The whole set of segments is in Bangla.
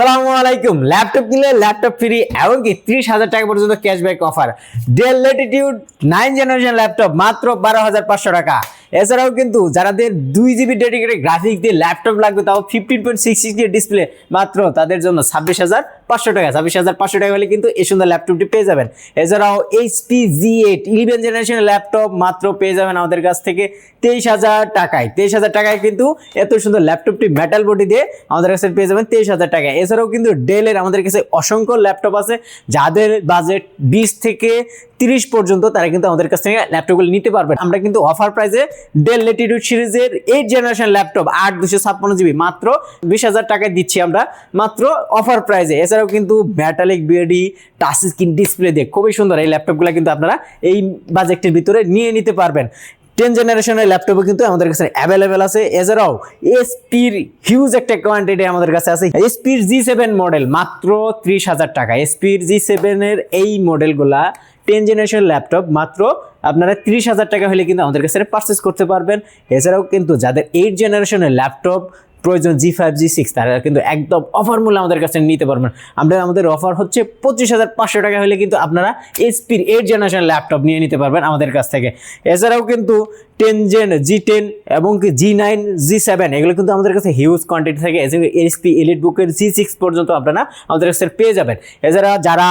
আসসালামু আলাইকুম। ল্যাপটপ কিনলে ল্যাপটপ ফ্রি এমনকি 30,000 টাকা পর্যন্ত cashback offer. Del Latitude 9 generation laptop মাত্র 12,500 টাকা। এছাড়াও কিন্তু যাদের 2 GB ডেডিকেটেড গ্রাফিক্স দিয়ে ল্যাপটপ লাগবে, তাও 15.6 ইঞ্চি ডিসপ্লে, মাত্র তাদের জন্য 26,500 টাকা। 26,500 টাকা হলে কিন্তু এই সুন্দর ল্যাপটপটি পেয়ে যাবেন। এছাড়াও HP G8 11 জেনারেশনের ল্যাপটপ মাত্র পেয়ে যাবেন আমাদের কাছ থেকে 23,000 টাকায়। 23,000 টাকায় কিন্তু এত সুন্দর ল্যাপটপটি মেটাল বডি দিয়ে আমাদের কাছে পেয়ে যাবেন 23,000 টাকায়। এছাড়াও কিন্তু ডেলের আমাদের কাছে অসংখ্য ল্যাপটপ আছে, যাদের বাজেট 20 থেকে 30 পর্যন্ত, তারা কিন্তু আমাদের কাছ থেকে ল্যাপটপগুলো নিতে পারবেন। আমরা কিন্তু অফার প্রাইসে ডেল ল্যাটিটিউড সিরিজের 8 জেনারেশন ল্যাপটপ 8/256 GB মাত্র 20,000 টাকায় দিচ্ছি আমরা, মাত্র অফার প্রাইসে। এছাড়াও কিন্তু metallic body touch screen display দিয়ে খুবই সুন্দর এই ল্যাপটপগুলো কিন্তু আপনারা এই বাজেটের ভিতরে নিয়ে নিতে পারবেন। 10 জেনারেশনের ল্যাপটপও কিন্তু আমাদের কাছে অ্যাভেলেবেল আছে। এছাড়াও এসপির হিউজ একটা কোয়ান্টিটি আমাদের কাছে আছে। এসপির G7 মডেল মাত্র 30,000 টাকা। এসপির G7 এর এই মডেলগুলা 10 জেনারেশন ল্যাপটপ মাত্র আপনারা 30,000 টাকা হলে কিন্তু আমাদের কাছে পারচেস করতে পারবেন। এছাড়াও কিন্তু যাদের 8 জেনারেশনের ল্যাপটপ প্রয়োজন, G5 G6, তারা কিন্তু একদম অফার মূল্যে আমাদের কাছে নিতে পারবেন। আমাদের অফার হচ্ছে 25,500 টাকা হলে কিন্তু আপনারা এসপির 8 জেনারেশন ল্যাপটপ নিয়ে নিতে পারবেন আমাদের কাছ থেকে। এছাড়াও কিন্তু 10 জেন, G10 এবং G9 G7 এগুলো কিন্তু আমাদের কাছে হিউজ কোয়ান্টিটি থাকে। এসপি এলিট বুকের G6 পর্যন্ত আপনারা আমাদের কাছে পেয়ে যাবেন। এছাড়া যারা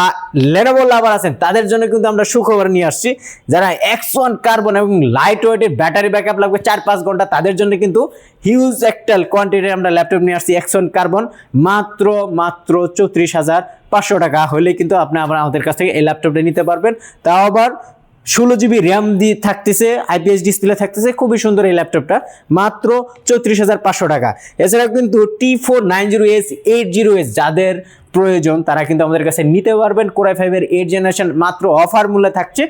লেনোভো লাভার আছেন তাদের জন্য কিন্তু আমরা সুখবর নিয়ে আসছি। যারা X1 কার্বন এবং লাইট ওয়েটের ব্যাটারি ব্যাকআপ লাগবে 4-5 ঘন্টা, তাদের জন্য কিন্তু হিউজ একটা কোয়ান্টিটি আমরা ল্যাপটপ নিয়ে আসছি X1 কার্বন মাত্র 34,500 টাকা হলে কিন্তু আপনি আমাদের কাছ থেকে এই ল্যাপটপটা নিতে পারবেন। তাও আবার 16 GB র্যাম দিয়ে থাকতেছে, IPS ডিসপ্লে থাকতেছে, খুবই সুন্দর এই ল্যাপটপটা, মাত্র 34,500 টাকা। এছাড়াও কিন্তু T490S 80S যাদের প্রয়োজন, তারা কিন্তু আমাদের কাছে নিতে পারবেন। কোরাই 5 এর 8 জেনারেশন মাত্র অফার মূল্যে থাকছে।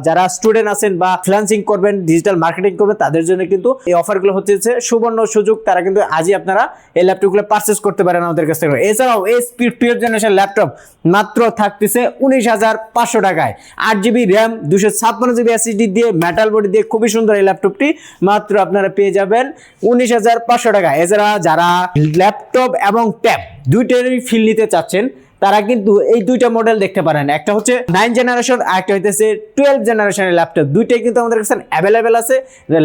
যারা স্টুডেন্ট আছেন বা ফ্রিল্যান্সিং করবেন, ডিজিটাল মার্কেটিং করবেন, তাদের জন্য কিন্তু এই অফারগুলো হচ্ছে সুবর্ণ সুযোগ। তারা কিন্তু আজই আপনারা এই ল্যাপটপগুলো পারচেস করতে পারেন আমাদের কাছ থেকে। এছাড়াও HP 12 জেনারেশন ল্যাপটপ মাত্র থাকতেছে 19,500 টাকায়। 8 GB র্যাম 256 GB SSD দিয়ে মেটাল বডি দিয়ে খুবই সুন্দর এই ল্যাপটপটি মাত্র আপনারা পেয়ে যাবেন 19,500 টাকা। এছাড়া যারা ল্যাপটপ এবং ট্যাব দুইটারই ফিল নিতে চাচ্ছেন, তারা কিন্তু এই দুইটা মডেল দেখতে পারেন। একটা হচ্ছে 9 জেনারেশন আর একটা হইতেছে 12 জেনারেশনের ল্যাপটপ। দুইটাই কিন্তু আমাদের কাছে অ্যাভেলেবেল আছে।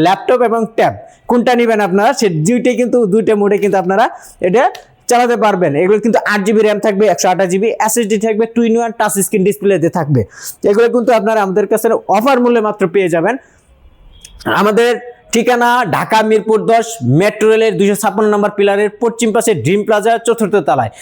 ল্যাপটপ এবং ট্যাব কোনটা নেবেন আপনারা, সে দুইটাই কিন্তু দুইটা মোডে কিন্তু আপনারা এটা চালাতে পারবেন। এগুলো কিন্তু 8 GB র্যাম থাকবে, 128 GB SSD থাকবে, 2-in-1 টাচ স্ক্রিন ডিসপ্লেতে থাকবে। এগুলো কিন্তু আপনারা আমাদের কাছে অফার মূল্যে মাত্র পেয়ে যাবেন। আমাদের ঠিকানা ঢাকা মিরপুর 10 মেট্রো রেলের 256 নম্বর পিলারের পশ্চিম পাশে ড্রিম প্লাজা 4th তলায়।